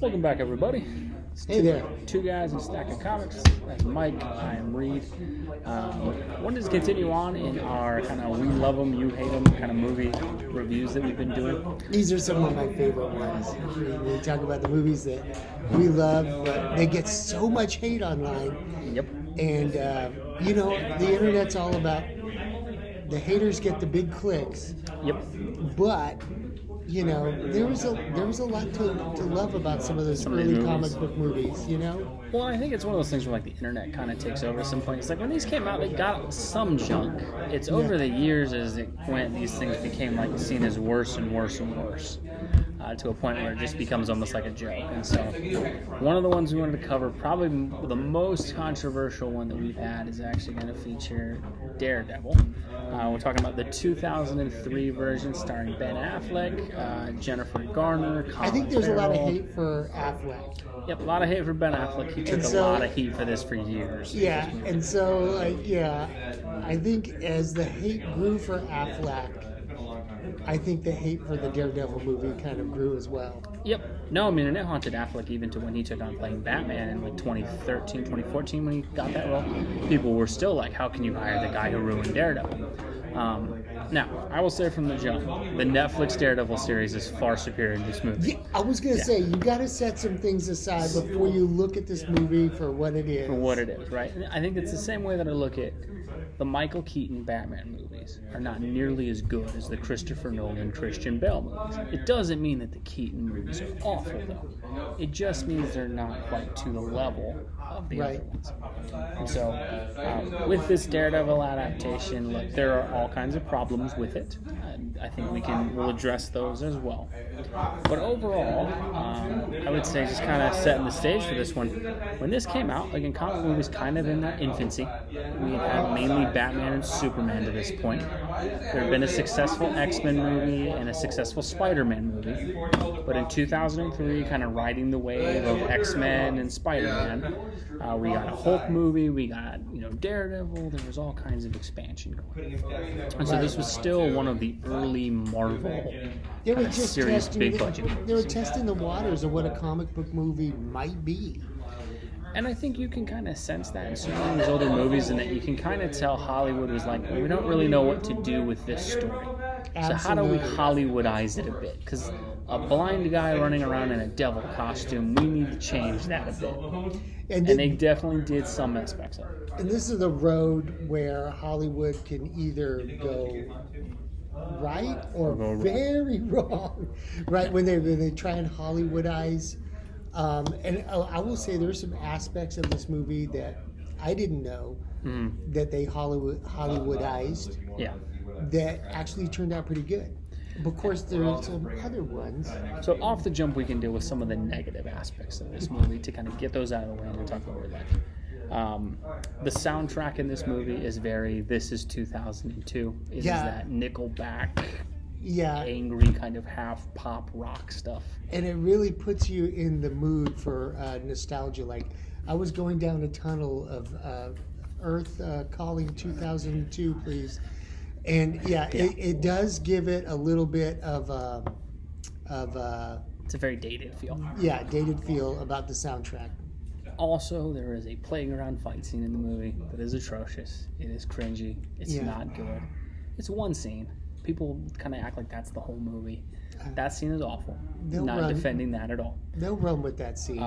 Welcome back, everybody. It's Hey there. Two guys and a stack of comics. That's Mike. I am Reed. Wanted to continue on in our kind of we love them, you hate them kind of movie reviews that we've been doing. These are some of my favorite ones. We talk about the movies that we love, but they get so much hate online. Yep. And, the internet's all about the haters get the big clicks. Yep. But, there was a lot to love about some of those early comic book movies, Well, I think it's one of those things where the internet kind of takes over at some point. It's like when these came out, they got some junk. It's over the years as it went, these things became seen as worse and worse and worse. To a point where it just becomes almost like a joke. And so one of the ones we wanted to cover, probably the most controversial one that we've had, is actually going to feature Daredevil. We're talking about the 2003 version starring Ben Affleck, Jennifer Garner, Colin I think there's Farrell. a lot of hate for Affleck. Yep, a lot of hate for Ben Affleck. He took a lot of heat for this for years. Yeah, and so, I think as the hate grew for Affleck, I think the hate for the Daredevil movie kind of grew as well. Yep. No, I mean, and it haunted Affleck even to when he took on playing Batman in 2013, 2014 when he got that role. People were still like, how can you hire the guy who ruined Daredevil? Now, I will say from the jump, the Netflix Daredevil series is far superior to this movie. Yeah, I was going to say, you got to set some things aside before you look at this movie for what it is. For what it is, right? And I think it's the same way that I look at the Michael Keaton Batman movies are not nearly as good as the Christopher Nolan Christian Bale movies. It doesn't mean that the Keaton movies are awful, though. It just means they're not quite to the level of the other ones. And so, with this Daredevil adaptation, look, there are all kinds of problems with it. I think we'll address those as well. But overall, I would say just kind of setting the stage for this one. When this came out, again, comic movies kind of in their infancy. We had mainly Batman and Superman to this point. There had been a successful X-Men movie and a successful Spider-Man movie. But in 2003, kind of riding the wave of X-Men and Spider-Man, we got a Hulk movie, we got Daredevil. There was all kinds of expansion going. And so this was still one of the early Marvel serious big budget. They were testing the waters of what a comic book movie might be. And I think you can kind of sense that in some of these older movies, and that you can kind of tell Hollywood was like, we don't really know what to do with this story. Absolutely. So how do we Hollywoodize it a bit? Because a blind guy running around in a devil costume, we need to change that a bit. And they definitely did some aspects of it. And this is the road where Hollywood can either go right or very wrong, right? When they try and Hollywoodize. And I will say there's some aspects of this movie that I didn't know that they Hollywoodized. Yeah. That actually turned out pretty good. But of course, there are some other ones. So off the jump, we can deal with some of the negative aspects of this movie to kind of get those out of the way and talk about what we like. The soundtrack in this movie is this is 2002. It is that Nickelback, angry kind of half pop rock stuff. And it really puts you in the mood for nostalgia. Like, I was going down a tunnel of Earth calling 2002, please. And it does give it a little bit of it's a very dated feel. Yeah, dated feel about the soundtrack. Also, there is a playground fight scene in the movie that is atrocious. It is cringy. It's not good. It's one scene. People kind of act like that's the whole movie. That scene is awful. Not defending that at all. They'll run with that scene.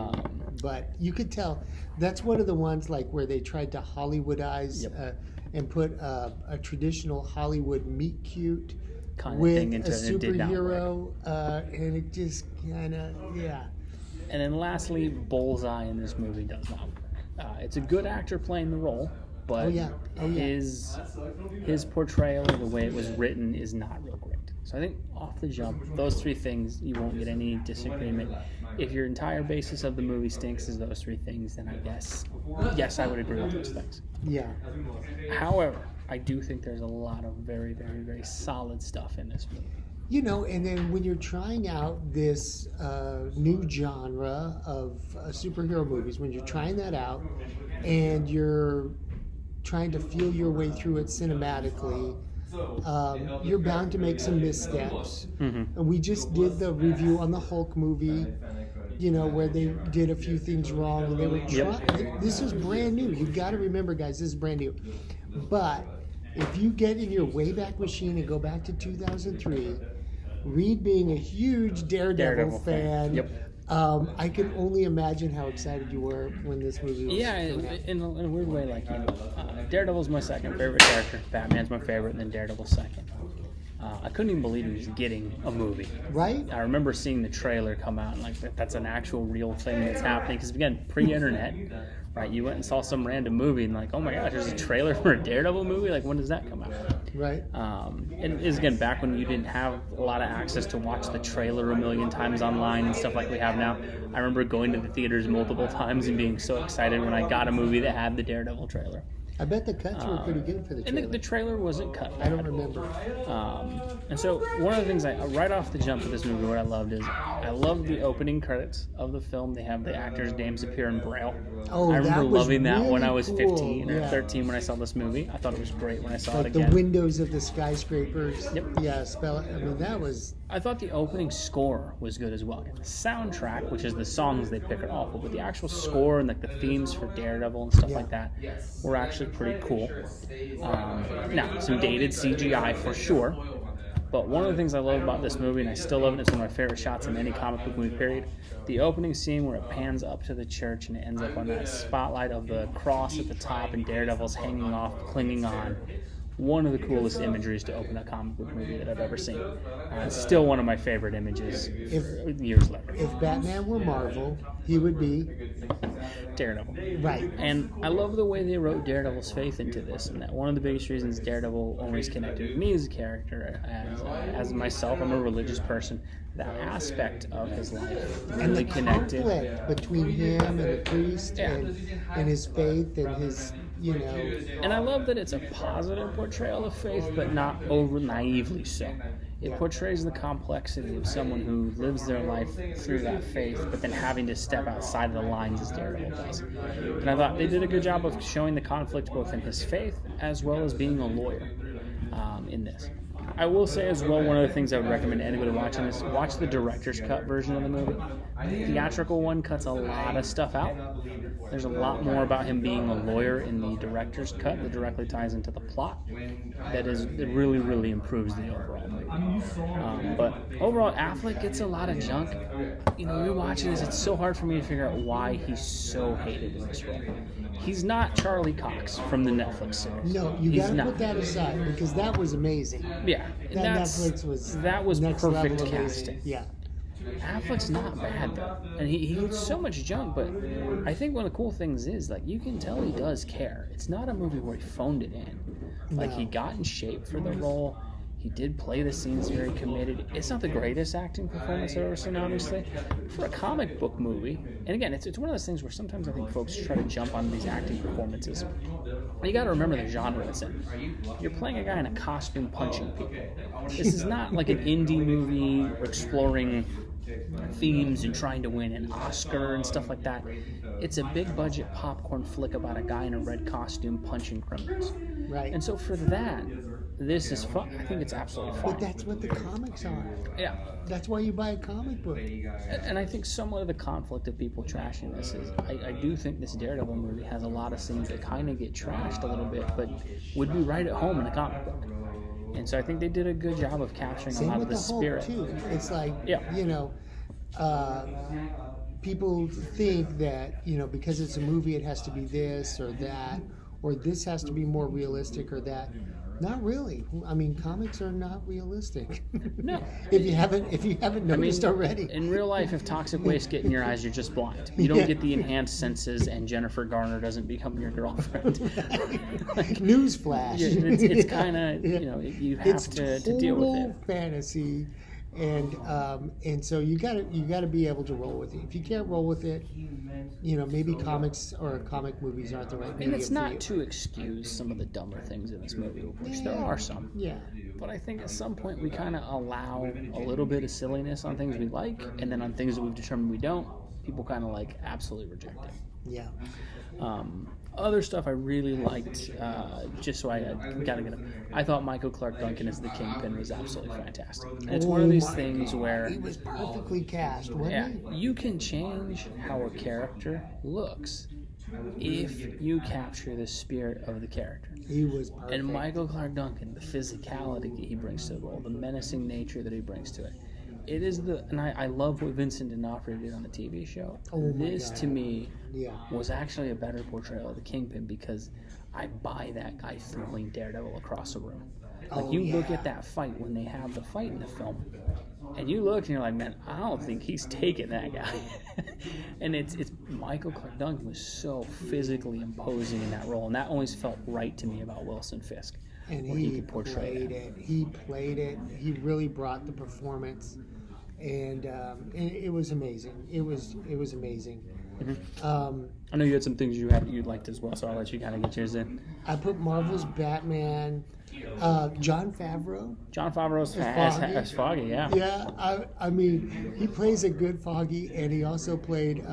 But you could tell that's one of the ones where they tried to Hollywoodize and put a traditional Hollywood meet cute kind of with thing into a superhero, and it just kind of, And then lastly, Bullseye in this movie does not work. It's a good actor playing the role, but his portrayal, the way it was written, is not real great. So I think off the jump, those three things, you won't get any disagreement. If your entire basis of the movie stinks is those three things, then I guess, yes, I would agree with those things. Yeah. However, I do think there's a lot of very, very, very solid stuff in this movie. And then when you're trying out this new genre of superhero movies, when you're trying that out and you're trying to feel your way through it cinematically, you're bound to make some missteps. Mm-hmm. And we just did the review on the Hulk movie, where they did a few things wrong and they were trying. This is brand new. You've got to remember, guys, this is brand new. But if you get in your Wayback Machine and go back to 2003, Reed being a huge Daredevil fan. Yep. I can only imagine how excited you were when this movie was coming out. In a weird way, like, Daredevil's my second favorite character, Batman's my favorite, and then Daredevil's second. I couldn't even believe he was getting a movie. Right? I remember seeing the trailer come out and like that's an actual real thing that's happening. Because again, pre-internet, right? You went and saw some random movie and like, oh my gosh, there's a trailer for a Daredevil movie. Like, when does that come out? Right. And it was again back when you didn't have a lot of access to watch the trailer a million times online and stuff like we have now. I remember going to the theaters multiple times and being so excited when I got a movie that had the Daredevil trailer. I bet the cuts were pretty good for the trailer. And the trailer wasn't cut bad. I don't remember. And so one of the things right off the jump of this movie, what I loved is I loved the opening credits of the film. They have the actors' names appear in Braille. Oh, I remember that was loving that really when I was cool. 15 or 13 when I saw this movie. I thought it was great when I saw it again. The windows of the skyscrapers. Yep. Yeah, spell it. I mean, that was... I thought the opening score was good as well. The soundtrack, which is the songs they pick, are awful, but the actual score and like the themes for Daredevil and stuff like that were actually pretty cool. Now, some dated CGI for sure, but one of the things I love about this movie, and I still love it, it's one of my favorite shots in any comic book movie period, the opening scene where it pans up to the church and it ends up on that spotlight of the cross at the top and Daredevil's hanging off, clinging on. One of the coolest imageries to open a comic book movie that I've ever seen. It's still one of my favorite images years later. If Batman were Marvel, he would be... Daredevil. Right. And I love the way they wrote Daredevil's faith into this, and that one of the biggest reasons Daredevil always connected with me as a character, as myself, I'm a religious person, that aspect of his life really and the connected. conflict between him and the priest and his faith and his... And I love that it's a positive portrayal of faith, but not over naively so. It portrays the complexity of someone who lives their life through that faith, but then having to step outside of the lines as Daredevil does. And I thought they did a good job of showing the conflict both in his faith as well as being a lawyer in this. I will say as well, one of the things I would recommend to anybody watching this, watch the director's cut version of the movie. The theatrical one cuts a lot of stuff out. There's a lot more about him being a lawyer in the director's cut that directly ties into the plot. It really, really improves the overall movie. But overall, Affleck gets a lot of junk. You're watching this, it's so hard for me to figure out why he's so hated in this role. He's not Charlie Cox from the Netflix series. No, you got to put that aside because that was amazing. Yeah, Netflix was next perfect level casting. amazing. Yeah. Affleck's not bad though, and he gets so much junk. But I think one of the cool things is like you can tell he does care. It's not a movie where he phoned it in. Like he got in shape for the role. He did play the scenes very committed. It's not the greatest acting performance I've ever seen, obviously. For a comic book movie, and again, it's one of those things where sometimes I think folks try to jump on these acting performances. You got to remember the genre it's in. You're playing a guy in a costume punching people. This is not like an indie movie exploring themes and trying to win an Oscar and stuff like that. It's a big budget popcorn flick about a guy in a red costume punching criminals. Right. And so for that, this is fun. I think it's absolutely fun. But that's what the comics are. Yeah. That's why you buy a comic book. And I think somewhat of the conflict of people trashing this is I do think this Daredevil movie has a lot of scenes that kind of get trashed a little bit, but would be right at home in a comic book. And so I think they did a good job of capturing a lot of the spirit. Hulk too. It's like, people think that, because it's a movie, it has to be this or that, or this has to be more realistic or that. Not really. I mean, comics are not realistic. No. If you haven't noticed already. In real life, if toxic waste get in your eyes, you're just blind. You don't get the enhanced senses, and Jennifer Garner doesn't become your girlfriend. Newsflash. It's kind of, you have to deal with it. It's fantasy. And so you gotta be able to roll with it. If you can't roll with it, maybe comics or comic movies aren't the right medium. And it's not to excuse some of the dumber things in this movie, which there are some. Yeah. But I think at some point we kind of allow a little bit of silliness on things we like, and then on things that we've determined we don't, people kind of absolutely reject it. Yeah. Other stuff I really liked, just so I gotta get him. I thought Michael Clark Duncan as the Kingpin was absolutely fantastic. And it's one of these things where he was perfectly cast, wasn't he? you can change how a character looks if you capture the spirit of the character. He was perfect. And Michael Clark Duncan, the physicality that he brings to the role, the menacing nature that he brings to it. It is and I love what Vincent D'Onofrio did on the TV show. This, to me, was actually a better portrayal of the Kingpin because I buy that guy throwing Daredevil across a room. Like, look at that fight when they have the fight in the film, and you look and you're like, man, I don't think he's taking that guy. And it's Michael Clark Duncan was so physically imposing in that role, and that always felt right to me about Wilson Fisk. And he played it. He played it. He really brought the performance, and it was amazing. It was amazing. Mm-hmm. I know you had some things you liked as well, so I'll let you kind of get yours in. I put Marvel's Batman. Jon Favreau. Jon Favreau's as Foggy, yeah. Yeah, I mean, he plays a good Foggy, and he also played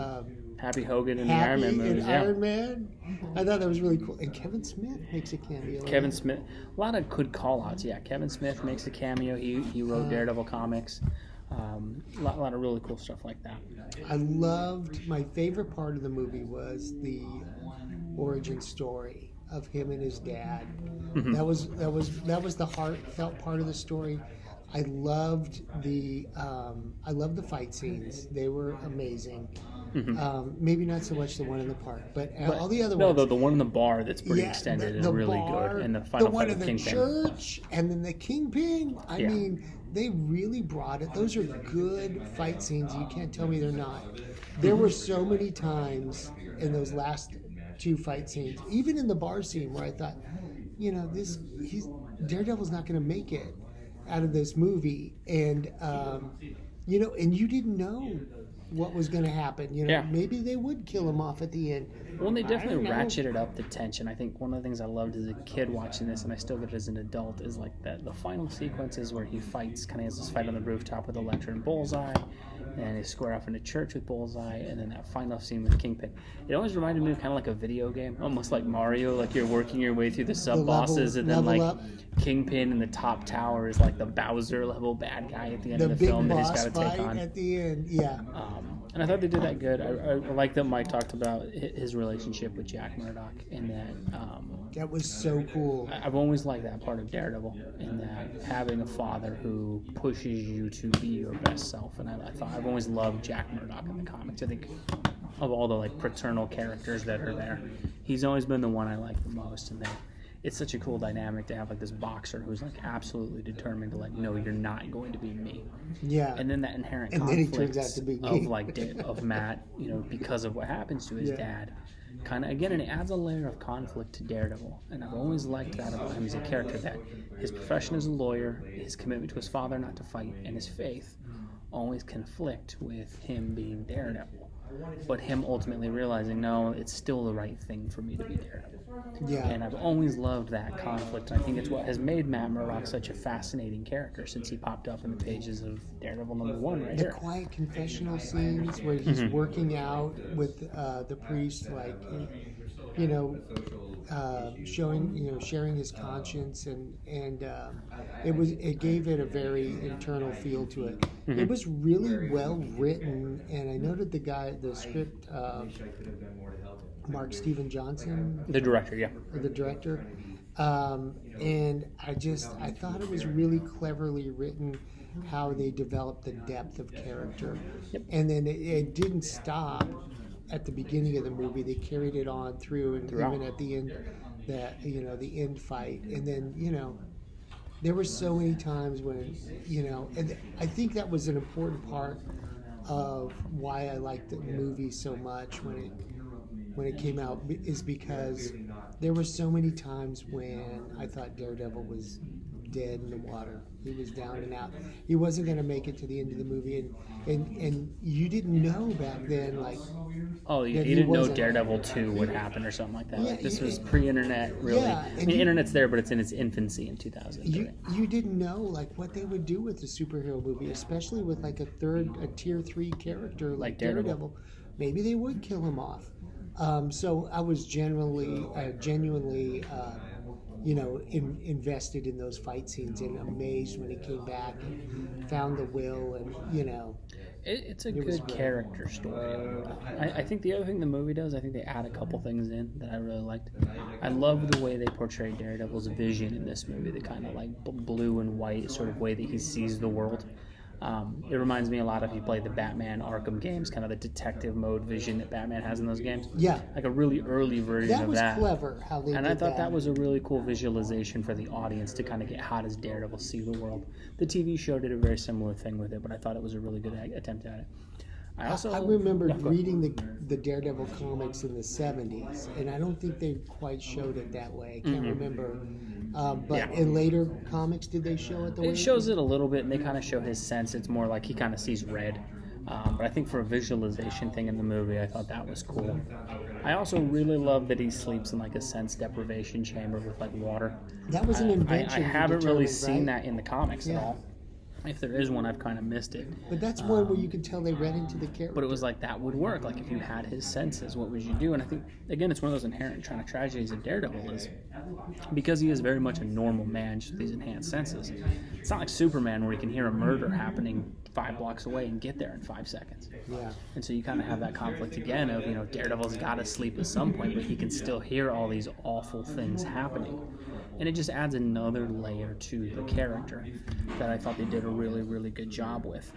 Happy Hogan in the Iron Man movies. Iron Man. I thought that was really cool. And Kevin Smith makes a cameo. Kevin Smith, a lot of good call-outs. Yeah, Kevin Smith makes a cameo. He wrote Daredevil comics. A lot of really cool stuff like that. I loved. My favorite part of the movie was the origin story of him and his dad. Mm-hmm. That was the heartfelt part of the story. I loved the fight scenes. They were amazing. Mm-hmm. Maybe not so much the one in the park, but all the other ones. No, the one in the bar that's pretty extended is really good. And the final fight with Kingpin. The one in the church, and then the Kingpin. I mean, they really brought it. Those are good fight scenes. You can't tell me they're not. There were so many times in those last two fight scenes, even in the bar scene, where I thought, Daredevil's not going to make it out of this movie, and and you didn't know what was going to happen. Maybe they would kill him off at the end. Well, they definitely ratcheted up the tension. I think one of the things I loved as a kid watching this, and I still get it as an adult, is like the final sequences where he fights, kind of has this fight on the rooftop with Elektra and Bullseye, and they square off in a church with Bullseye, and then that final scene with Kingpin. It always reminded me of kind of like a video game, almost like Mario, like you're working your way through the sub-bosses, and then like up. Kingpin in the top tower is like the Bowser level bad guy at the end of the film that he's got to take on. At the end, yeah. And I thought they did that good. I like that Mike talked about his relationship with Jack Murdock, and that was so cool. I've always liked that part of Daredevil, in that having a father who pushes you to be your best self. And I've always loved Jack Murdock in the comics. I think of all the like paternal characters that are there, he's always been the one I like the most. And it's such a cool dynamic to have like this boxer who's like absolutely determined to like, no, you're not going to be me. Yeah. And then that inherent conflict of Matt, because of what happens to his dad, kind of again, and it adds a layer of conflict to Daredevil. And I've always liked that about him. He's a character that his profession as a lawyer, his commitment to his father not to fight, and his faith always conflict with him being Daredevil. But him ultimately realizing, no, it's still the right thing for me to be Daredevil. Yeah. And I've always loved that conflict. I think it's what has made Matt Murdock such a fascinating character since he popped up in the pages of Daredevil #1 right here. The quiet confessional scenes where he's working out with the priest, like, sharing his conscience, and it gave it a very internal feel to it. Mm-hmm. It was really well written, and I noted the script, Mark Steven Johnson, the director, and I thought it was really cleverly written how they developed the depth of character. Yep. And then it didn't stop at the beginning of the movie. They carried it on through, and even at the end, the end fight. And then, there were so many times when, and I think that was an important part of why I liked the movie so much when it came out, is because there were so many times when I thought Daredevil was dead in the water. He was down and out. He wasn't going to make it to the end of the movie, and you didn't know back then, like. Oh, you didn't know Daredevil 2 would happen or something like that. Yeah, this was pre-internet, really. Yeah, the internet's there, but it's in its infancy in 2003. You didn't know like what they would do with a superhero movie, especially with like a tier 3 character like Daredevil. maybe they would kill him off. So I was genuinely, invested in those fight scenes and amazed when he came back and found the will, and It's a good character story. I think the other thing the movie does, I think they add a couple things in that I really liked. I love the way they portrayed Daredevil's vision in this movie, the kind of like blue and white sort of way that he sees the world. It reminds me a lot if you play the Batman Arkham games, kind of the detective mode vision that Batman has in those games. Yeah. Like a really early version of that. That was clever how they did that. And I thought that was a really cool visualization for the audience to kind of get how does Daredevil see the world. The TV show did a very similar thing with it, but I thought it was a really good attempt at it. I remember reading the Daredevil comics in the 70s, and I don't think they quite showed it that way. I can't remember. But in later comics, did they show it the way? It shows it a little bit, and they kind of show his sense. It's more like he kind of sees red. But I think for a visualization thing in the movie, I thought that was cool. I also really love that he sleeps in like a sense deprivation chamber with like water. That was an invention. I haven't really seen that in the comics at all. If there is one, I've kind of missed it. But that's one where you can tell they read into the character. But it was like that would work. Like if you had his senses, what would you do? And I think, again, it's one of those inherent kind of tragedies of Daredevil is because he is very much a normal man, just with these enhanced senses. It's not like Superman where he can hear a murder happening 5 blocks away and get there in 5 seconds. Yeah. And so you kind of have that conflict again of, Daredevil's got to sleep at some point, but he can still hear all these awful things happening. And it just adds another layer to the character that I thought they did a really, really good job with.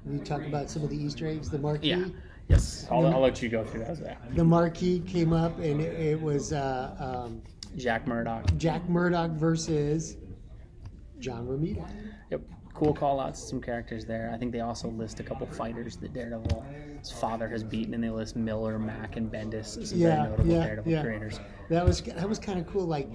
We talk about some of the Easter eggs, the marquee. Yeah. Yes. I'll let you go through those. The marquee came up, and it was Jack Murdock. Jack Murdock versus John Romita. Yep. Cool call outs to some characters there. I think they also list a couple fighters that Daredevil's father has beaten, and they list Miller, Mack, and Bendis as some very notable Daredevil creators. That was kind of cool. Like,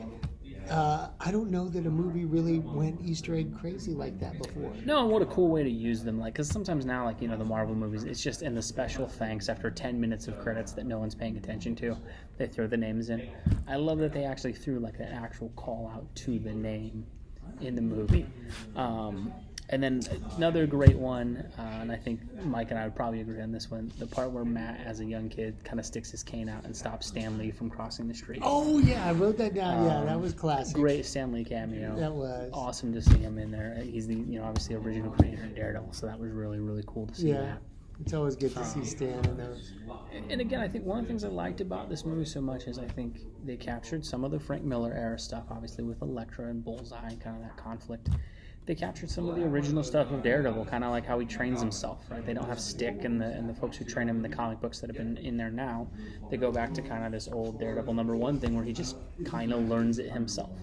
I don't know that a movie really went Easter egg crazy like that before. No, what a cool way to use them. Like, because sometimes now, like, the Marvel movies, it's just in the special thanks after 10 minutes of credits that no one's paying attention to. They throw the names in. I love that they actually threw, like, an actual call out to the name in the movie. And then another great one, and I think Mike and I would probably agree on this one, the part where Matt, as a young kid, kind of sticks his cane out and stops Stan Lee from crossing the street. Oh, yeah, I wrote that down. Yeah, that was classic. Great Stan Lee cameo. That was. Awesome to see him in there. He's the, obviously original creator of Daredevil, so that was really, really cool to see that. It's always good to see Stan in those. And again, I think one of the things I liked about this movie so much is I think they captured some of the Frank Miller era stuff, obviously with Elektra and Bullseye and kind of that conflict. They captured some of the original stuff of Daredevil, kind of like how he trains himself, right? They don't have Stick and the folks who train him in the comic books that have been in there now. They go back to kind of this old Daredevil #1 thing where he just kind of learns it himself.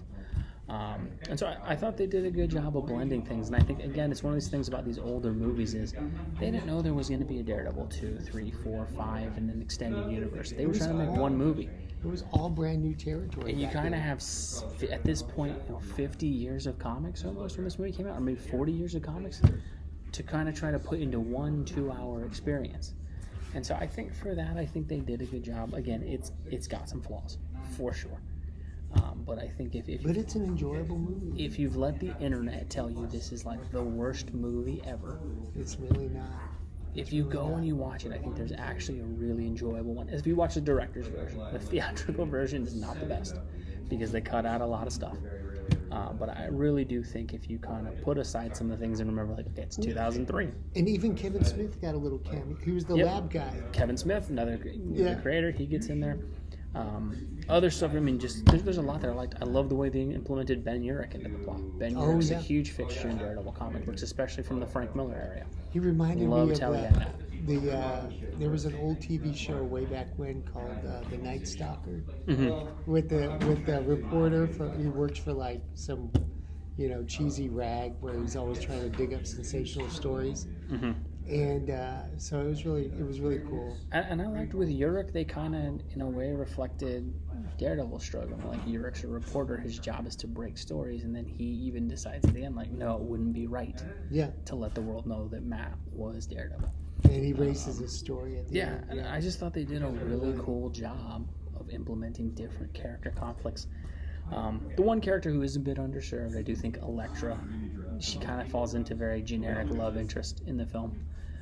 And so I thought they did a good job of blending things. And I think, again, it's one of these things about these older movies is they didn't know there was going to be a Daredevil 2, 3, 4, 5, and an extended universe. They were trying to make one movie. It was all brand new territory. And you kind of have, at this point, 50 years of comics almost when this movie came out, or maybe 40 years of comics, to kind of try to put into 1 2-hour experience. And so I think for that, I think they did a good job. Again, it's got some flaws, for sure. But I think but it's an enjoyable movie. If you've let the internet tell you this is like the worst movie ever, it's really not. If you go and you watch it, I think there's actually a really enjoyable one. If you watch the director's version, the theatrical version is not the best because they cut out a lot of stuff. But I really do think if you kind of put aside some of the things and remember, like, okay, it's 2003. And even Kevin Smith got a little cameo. He was the lab guy. Kevin Smith, another creator, he gets in there. Other stuff, I mean, just there's a lot that I liked. I love the way they implemented Ben Urich into the plot. Ben Urich's a huge fixture in Daredevil comic books, especially from the Frank Miller area. He reminded me of there was an old TV show way back when called The Night Stalker, with the reporter he works for like some cheesy rag where he's always trying to dig up sensational stories. And so it was really cool. And I liked with Urich, they kind of, in a way, reflected Daredevil's struggle. Like, Urich's a reporter, his job is to break stories, and then he even decides at the end, like, no, it wouldn't be right to let the world know that Matt was Daredevil. And he races his story at the end. And I just thought they did a really cool job of implementing different character conflicts. The one character who is a bit underserved, I do think Elektra, she kind of falls into very generic love interest in the film.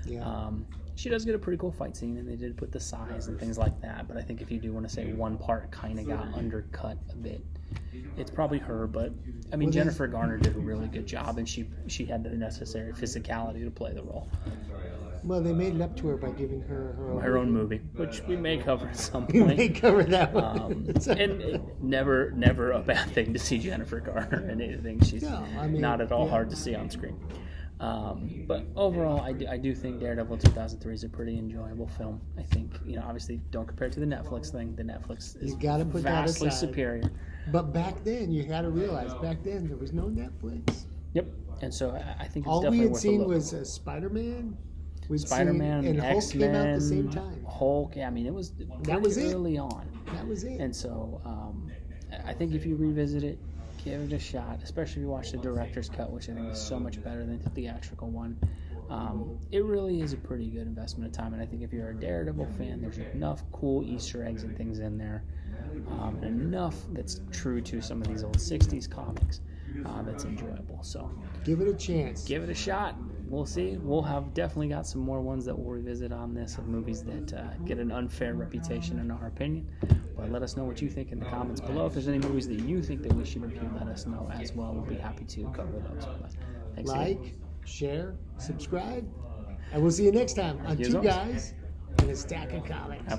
Yeah. She does get a pretty cool fight scene, and they did put the size and things like that. But I think if you do want to say one part kind of got undercut a bit, it's probably her. But I mean, Jennifer Garner did a really good job, and she had the necessary physicality to play the role. Well, they made it up to her by giving her her own movie, which we may cover at some point. We may cover that one. And never a bad thing to see Jennifer Garner in anything. She's not at all hard to see on screen. But overall, I do think Daredevil 2003 is a pretty enjoyable film. I think, obviously don't compare it to the Netflix thing. The Netflix is vastly superior. But back then, you got to realize, there was no Netflix. Yep. And so I think it's all definitely we had worth seen a look. was Spider-Man. Spider-Man, and Hulk X-Men, came out at the same time. Hulk, it was early on. That was it. And so I think if you revisit it, give it a shot, especially if you watch the director's cut, which I think is so much better than the theatrical one. It really is a pretty good investment of time, and I think if you're a Daredevil fan, there's enough cool Easter eggs and things in there, and enough that's true to some of these old 60s comics that's enjoyable. So give it a chance. Give it a shot. We'll see. We'll have definitely got some more ones that we'll revisit on this of movies that get an unfair reputation in our opinion. But let us know what you think in the comments below. If there's any movies that you think that we should review, let us know as well. We'll be happy to cover those. But thanks again. Share, subscribe, and we'll see you next time on Two Guys and a Stack of Comics.